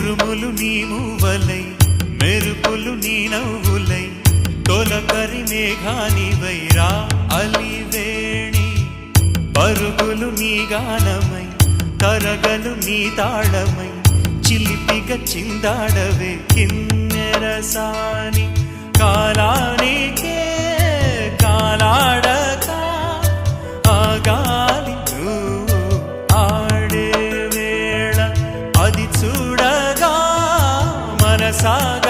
ఉరుములు నీ మూవలై మెరుపులు నీ నవ్వులై తొలకరి మేఘానివైరా అలివేణి పరుగులు నీ గానమై తరగలు నీ తాళమై చిలిపిగ చిందాడవే కిన్నెరసాని కాలానికే కాలాడక ఆగాలి నువ్వు ఆడే వేళ అది చూడగా మనసాగ